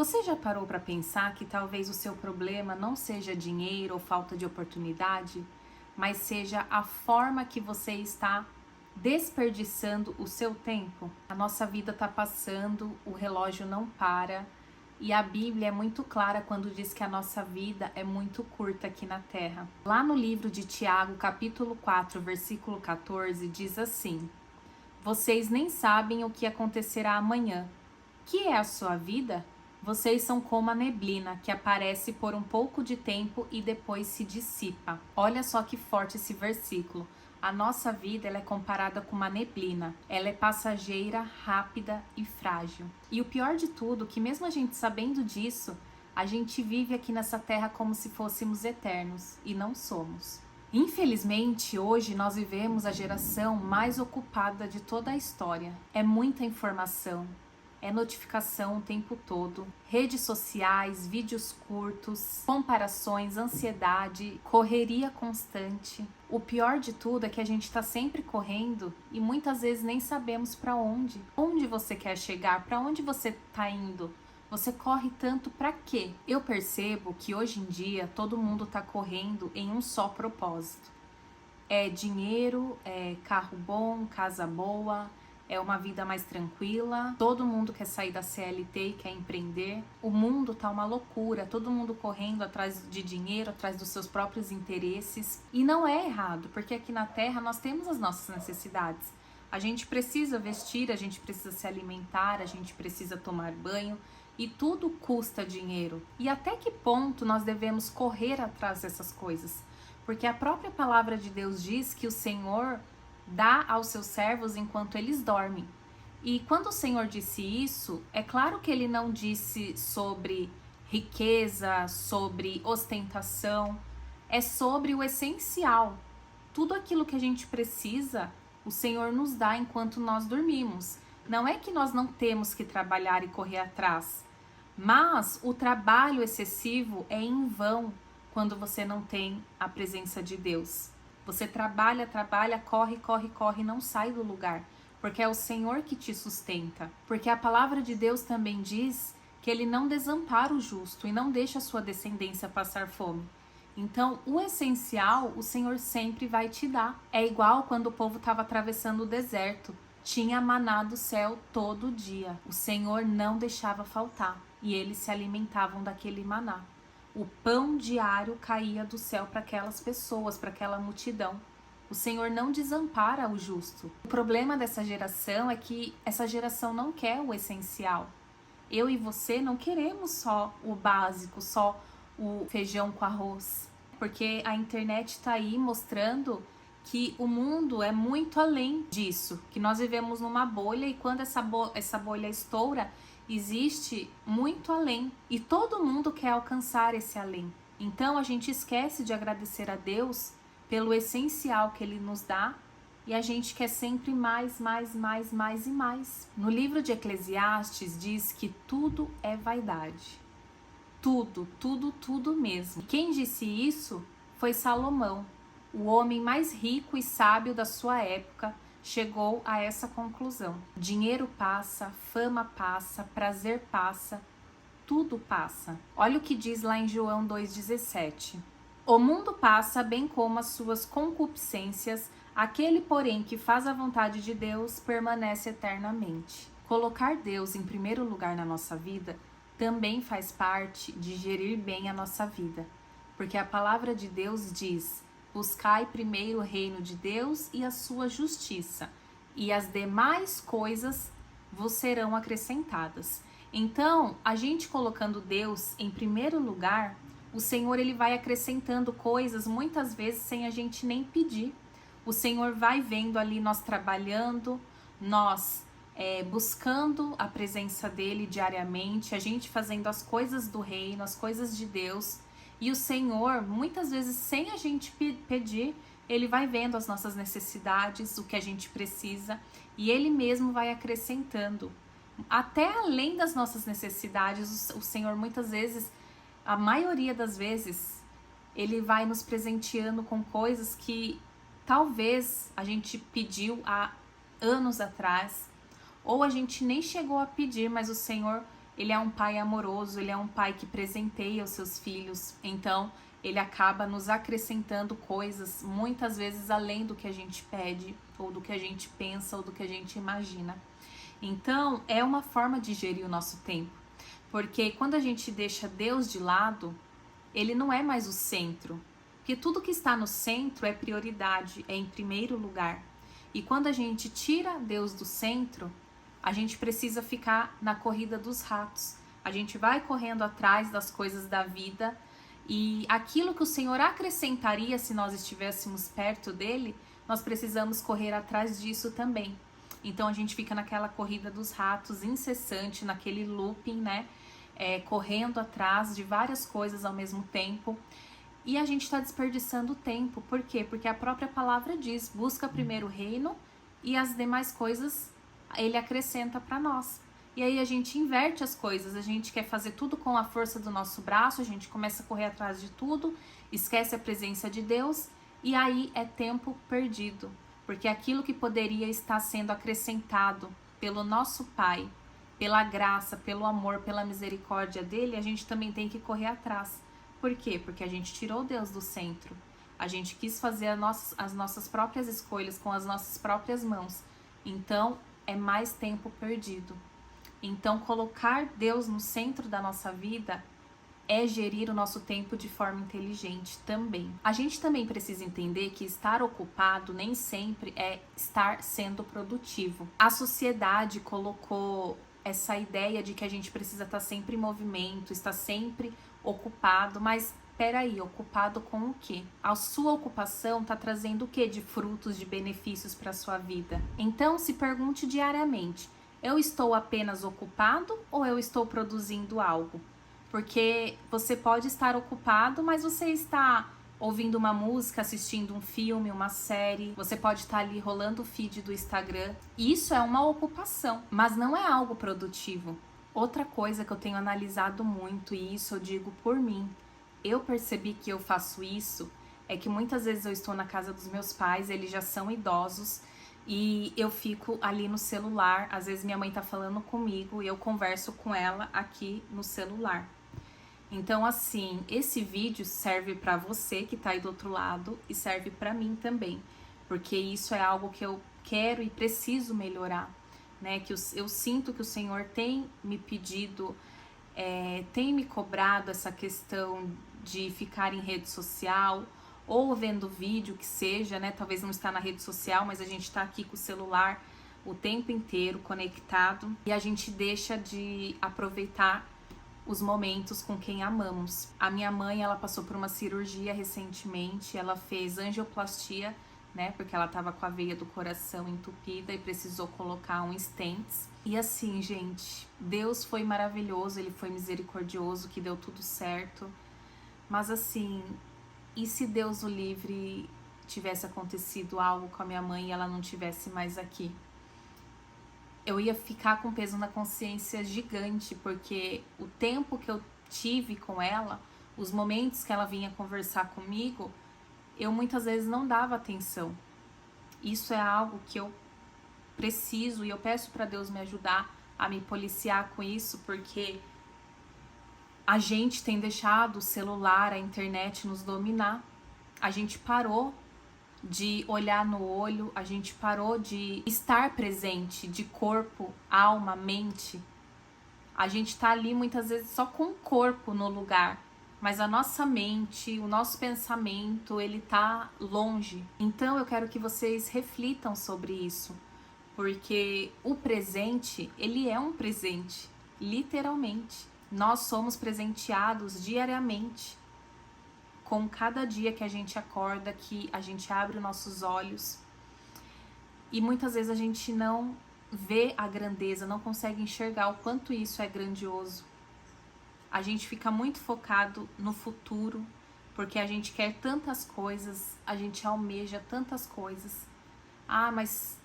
Você já parou para pensar que talvez o seu problema não seja dinheiro ou falta de oportunidade, mas seja a forma que você está desperdiçando o seu tempo? A nossa vida está passando, o relógio não para, e a Bíblia é muito clara quando diz que a nossa vida é muito curta aqui na Terra. Lá no livro de Tiago, capítulo 4, versículo 14, diz assim: Vocês nem sabem o que acontecerá amanhã. Que é a sua vida? Vocês são como a neblina que aparece por um pouco de tempo e depois se dissipa. Olha só que forte esse versículo. A nossa vida ela é comparada com uma neblina. Ela é passageira, rápida e frágil. E o pior de tudo, que mesmo a gente sabendo disso, a gente vive aqui nessa terra como se fôssemos eternos e não somos. Infelizmente, hoje nós vivemos a geração mais ocupada de toda a história. É muita informação, é notificação o tempo todo, redes sociais, vídeos curtos, comparações, ansiedade, correria constante. O pior de tudo é que a gente está sempre correndo e muitas vezes nem sabemos para onde. Onde você quer chegar? Para onde você está indo? Você corre tanto para quê? Eu percebo que hoje em dia todo mundo está correndo em um só propósito. É dinheiro, é carro bom, casa boa, é uma vida mais tranquila. Todo mundo quer sair da CLT e quer empreender. O mundo tá uma loucura, todo mundo correndo atrás de dinheiro, atrás dos seus próprios interesses. E não é errado, porque aqui na Terra nós temos as nossas necessidades. A gente precisa vestir, a gente precisa se alimentar, a gente precisa tomar banho. E tudo custa dinheiro. E até que ponto nós devemos correr atrás dessas coisas? Porque a própria palavra de Deus diz que o Senhor dá aos seus servos enquanto eles dormem. E quando o Senhor disse isso, é claro que ele não disse sobre riqueza, sobre ostentação, é sobre o essencial. Tudo aquilo que a gente precisa, o Senhor nos dá enquanto nós dormimos. Não é que nós não temos que trabalhar e correr atrás, mas o trabalho excessivo é em vão quando você não tem a presença de Deus. Você trabalha, corre, corre, corre, não sai do lugar, porque é o Senhor que te sustenta. Porque a palavra de Deus também diz que Ele não desampara o justo e não deixa a sua descendência passar fome. Então, o essencial, o Senhor sempre vai te dar. É igual quando o povo estava atravessando o deserto. Tinha maná do céu todo dia. O Senhor não deixava faltar e eles se alimentavam daquele maná. O pão diário caía do céu para aquelas pessoas, para aquela multidão. O Senhor não desampara o justo. O problema dessa geração é que essa geração não quer o essencial. Eu e você não queremos só o básico, só o feijão com arroz. Porque a internet está aí mostrando que o mundo é muito além disso. Que nós vivemos numa bolha e quando essa bolha estoura, existe muito além e todo mundo quer alcançar esse além. Então a gente esquece de agradecer a Deus pelo essencial que Ele nos dá e a gente quer sempre mais, mais, mais, mais e mais. No livro de Eclesiastes diz que tudo é vaidade. Tudo, tudo, tudo mesmo. Quem disse isso foi Salomão, o homem mais rico e sábio da sua época. Chegou a essa conclusão. Dinheiro passa, fama passa, prazer passa, tudo passa. Olha o que diz lá em João 2,17. O mundo passa, bem como as suas concupiscências, aquele, porém, que faz a vontade de Deus permanece eternamente. Colocar Deus em primeiro lugar na nossa vida também faz parte de gerir bem a nossa vida. Porque a palavra de Deus diz: buscai primeiro o reino de Deus e a sua justiça, e as demais coisas vos serão acrescentadas. Então, a gente colocando Deus em primeiro lugar, o Senhor ele vai acrescentando coisas muitas vezes sem a gente nem pedir. O Senhor vai vendo ali nós trabalhando, nós buscando a presença dele diariamente, a gente fazendo as coisas do reino, as coisas de Deus. E o Senhor, muitas vezes, sem a gente pedir, Ele vai vendo as nossas necessidades, o que a gente precisa, e Ele mesmo vai acrescentando. Até além das nossas necessidades, o Senhor, muitas vezes, a maioria das vezes, Ele vai nos presenteando com coisas que talvez a gente pediu há anos atrás, ou a gente nem chegou a pedir, mas o Senhor, ele é um pai amoroso, ele é um pai que presenteia os seus filhos. Então, ele acaba nos acrescentando coisas, muitas vezes além do que a gente pede, ou do que a gente pensa, ou do que a gente imagina. Então, é uma forma de gerir o nosso tempo. Porque quando a gente deixa Deus de lado, ele não é mais o centro. Porque tudo que está no centro é prioridade, é em primeiro lugar. E quando a gente tira Deus do centro, a gente precisa ficar na corrida dos ratos. A gente vai correndo atrás das coisas da vida e aquilo que o Senhor acrescentaria se nós estivéssemos perto dele, nós precisamos correr atrás disso também. Então a gente fica naquela corrida dos ratos incessante, naquele looping, né? Correndo atrás de várias coisas ao mesmo tempo. E a gente está desperdiçando tempo. Por quê? Porque a própria palavra diz: busca primeiro o reino e as demais coisas ele acrescenta para nós. E aí a gente inverte as coisas, a gente quer fazer tudo com a força do nosso braço, a gente começa a correr atrás de tudo, esquece a presença de Deus e aí é tempo perdido. Porque aquilo que poderia estar sendo acrescentado pelo nosso Pai, pela graça, pelo amor, pela misericórdia dele, a gente também tem que correr atrás. Por quê? Porque a gente tirou Deus do centro. A gente quis fazer as nossas próprias escolhas com as nossas próprias mãos. Então, é mais tempo perdido. Então, colocar Deus no centro da nossa vida é gerir o nosso tempo de forma inteligente também. A gente também precisa entender que estar ocupado nem sempre é estar sendo produtivo. A sociedade colocou essa ideia de que a gente precisa estar sempre em movimento, estar sempre ocupado, mas peraí, ocupado com o quê? A sua ocupação está trazendo o quê de frutos, de benefícios para a sua vida? Então se pergunte diariamente, eu estou apenas ocupado ou eu estou produzindo algo? Porque você pode estar ocupado, mas você está ouvindo uma música, assistindo um filme, uma série, você pode estar ali rolando o feed do Instagram. Isso é uma ocupação, mas não é algo produtivo. Outra coisa que eu tenho analisado muito, e isso eu digo por mim, eu percebi que eu faço isso, é que muitas vezes eu estou na casa dos meus pais, eles já são idosos, e eu fico ali no celular, às vezes minha mãe tá falando comigo e eu converso com ela aqui no celular. Então, assim, esse vídeo serve para você que tá aí do outro lado e serve para mim também, porque isso é algo que eu quero e preciso melhorar, né? Que eu sinto que o Senhor tem me pedido, tem me cobrado essa questão de ficar em rede social ou vendo vídeo que seja, né? Talvez não está na rede social, mas a gente tá aqui com o celular o tempo inteiro conectado e a gente deixa de aproveitar os momentos com quem amamos. A minha mãe, ela passou por uma cirurgia recentemente, ela fez angioplastia, né, porque ela tava com a veia do coração entupida e precisou colocar um stents. E assim, gente, Deus foi maravilhoso, ele foi misericordioso, que deu tudo certo. Mas assim, e se Deus o livre tivesse acontecido algo com a minha mãe e ela não tivesse mais aqui? Eu ia ficar com peso na consciência gigante, porque o tempo que eu tive com ela, os momentos que ela vinha conversar comigo, eu muitas vezes não dava atenção. Isso é algo que eu preciso e eu peço para Deus me ajudar a me policiar com isso, porque a gente tem deixado o celular, a internet nos dominar. A gente parou de olhar no olho, a gente parou de estar presente, de corpo, alma, mente. A gente tá ali muitas vezes só com o corpo no lugar, mas a nossa mente, o nosso pensamento, ele tá longe. Então eu quero que vocês reflitam sobre isso, porque o presente, ele é um presente, literalmente. Nós somos presenteados diariamente. Com cada dia que a gente acorda, que a gente abre os nossos olhos. E muitas vezes a gente não vê a grandeza, não consegue enxergar o quanto isso é grandioso. A gente fica muito focado no futuro, porque a gente quer tantas coisas, a gente almeja tantas coisas. Ah, mas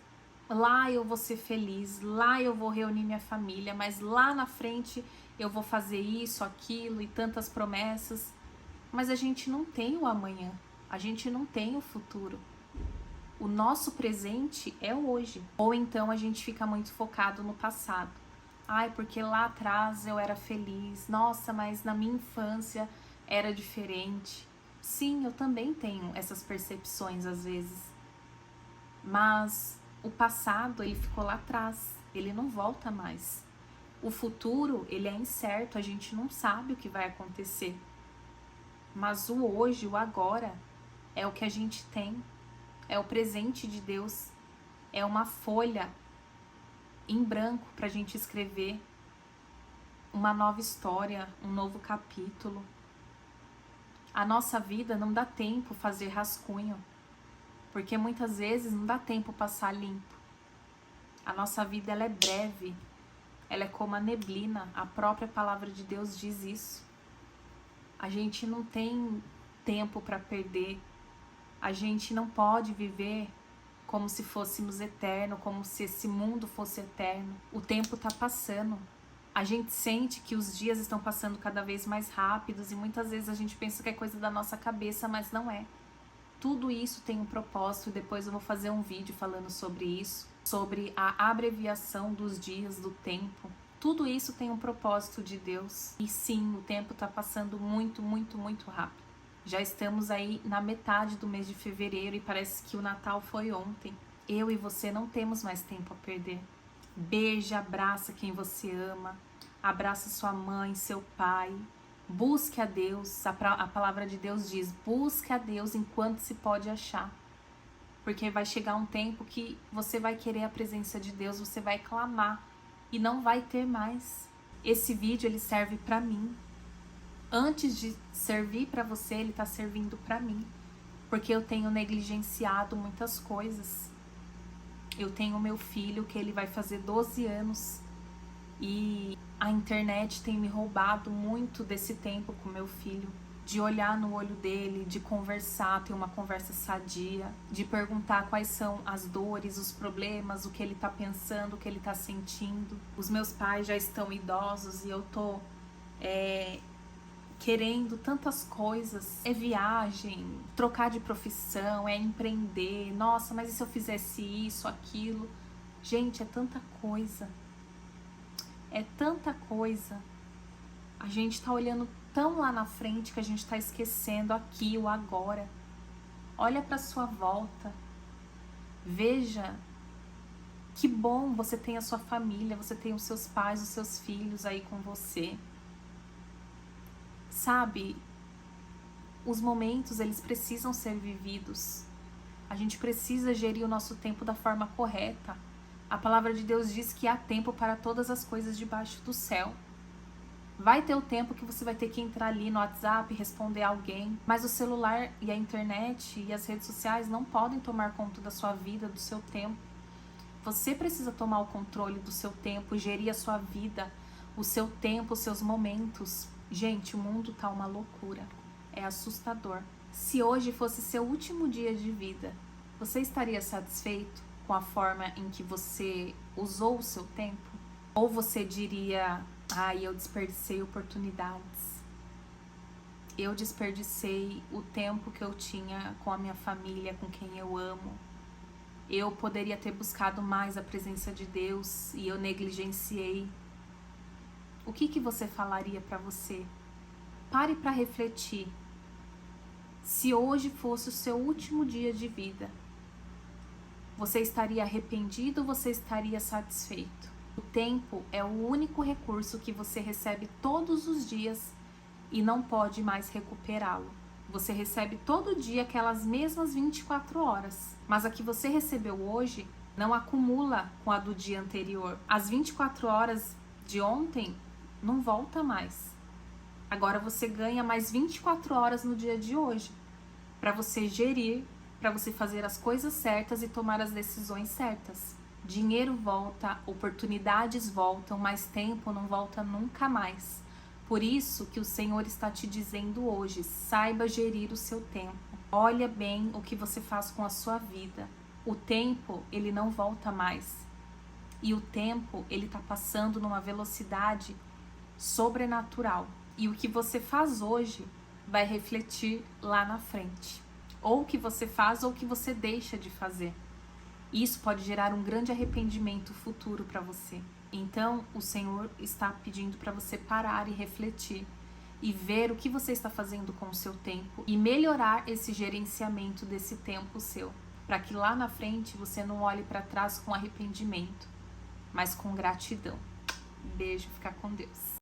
lá eu vou ser feliz, lá eu vou reunir minha família, mas lá na frente eu vou fazer isso, aquilo e tantas promessas. Mas a gente não tem o amanhã, a gente não tem o futuro. O nosso presente é o hoje. Ou então a gente fica muito focado no passado. Ai, porque lá atrás eu era feliz. Nossa, mas na minha infância era diferente. Sim, eu também tenho essas percepções às vezes. Mas o passado, ele ficou lá atrás. Ele não volta mais. O futuro, ele é incerto, a gente não sabe o que vai acontecer. Mas o hoje, o agora, é o que a gente tem. É o presente de Deus. É uma folha em branco para a gente escrever uma nova história, um novo capítulo. A nossa vida não dá tempo fazer rascunho, porque muitas vezes não dá tempo passar limpo. A nossa vida, ela é breve, ela é como a neblina, a própria palavra de Deus diz isso. A gente não tem tempo para perder, a gente não pode viver como se fôssemos eternos, como se esse mundo fosse eterno. O tempo está passando. A gente sente que os dias estão passando cada vez mais rápidos e muitas vezes a gente pensa que é coisa da nossa cabeça, mas não é. Tudo isso tem um propósito, depois eu vou fazer um vídeo falando sobre isso, sobre a abreviação dos dias, do tempo. Tudo isso tem um propósito de Deus. E sim, o tempo está passando muito, muito, muito rápido. Já estamos aí na metade do mês de fevereiro e parece que o Natal foi ontem. Eu e você não temos mais tempo a perder. Beija, abraça quem você ama, abraça sua mãe, seu pai. Busque a Deus, a palavra de Deus diz, busque a Deus enquanto se pode achar. Porque vai chegar um tempo que você vai querer a presença de Deus, você vai clamar e não vai ter mais. Esse vídeo, ele serve para mim. Antes de servir para você, ele está servindo para mim. Porque eu tenho negligenciado muitas coisas. Eu tenho meu filho, que ele vai fazer 12 anos. E a internet tem me roubado muito desse tempo com meu filho. De olhar no olho dele, de conversar, ter uma conversa sadia. De perguntar quais são as dores, os problemas, o que ele tá pensando, o que ele tá sentindo. Os meus pais já estão idosos e eu tô querendo tantas coisas. É viagem, trocar de profissão, é empreender. Nossa, mas e se eu fizesse isso, aquilo? Gente, é tanta coisa. É tanta coisa. A gente tá olhando tão lá na frente que a gente tá esquecendo aqui, o agora. Olha pra sua volta. Veja que bom você tem a sua família, você tem os seus pais, os seus filhos aí com você. Sabe, os momentos, eles precisam ser vividos. A gente precisa gerir o nosso tempo da forma correta. A palavra de Deus diz que há tempo para todas as coisas debaixo do céu. Vai ter o tempo que você vai ter que entrar ali no WhatsApp e responder alguém, mas o celular e a internet e as redes sociais não podem tomar conta da sua vida, do seu tempo. Você precisa tomar o controle do seu tempo, gerir a sua vida, o seu tempo, os seus momentos. Gente, o mundo tá uma loucura. É assustador. Se hoje fosse seu último dia de vida, você estaria satisfeito com a forma em que você usou o seu tempo? Ou você diria, eu desperdicei oportunidades. Eu desperdicei o tempo que eu tinha com a minha família, com quem eu amo. Eu poderia ter buscado mais a presença de Deus e eu negligenciei. O que você falaria para você? Pare para refletir. Se hoje fosse o seu último dia de vida, você estaria arrependido ou você estaria satisfeito? O tempo é o único recurso que você recebe todos os dias e não pode mais recuperá-lo. Você recebe todo dia aquelas mesmas 24 horas, mas a que você recebeu hoje não acumula com a do dia anterior. As 24 horas de ontem não volta mais. Agora você ganha mais 24 horas no dia de hoje para você gerir, para você fazer as coisas certas e tomar as decisões certas. Dinheiro volta, oportunidades voltam, mas tempo não volta nunca mais. Por isso que o Senhor está te dizendo hoje, saiba gerir o seu tempo. Olha bem o que você faz com a sua vida. O tempo, ele não volta mais. E o tempo, ele está passando numa velocidade sobrenatural. E o que você faz hoje vai refletir lá na frente. Ou o que você faz ou o que você deixa de fazer. Isso pode gerar um grande arrependimento futuro para você. Então, o Senhor está pedindo para você parar e refletir e ver o que você está fazendo com o seu tempo e melhorar esse gerenciamento desse tempo seu, para que lá na frente você não olhe para trás com arrependimento, mas com gratidão. Beijo, fica com Deus.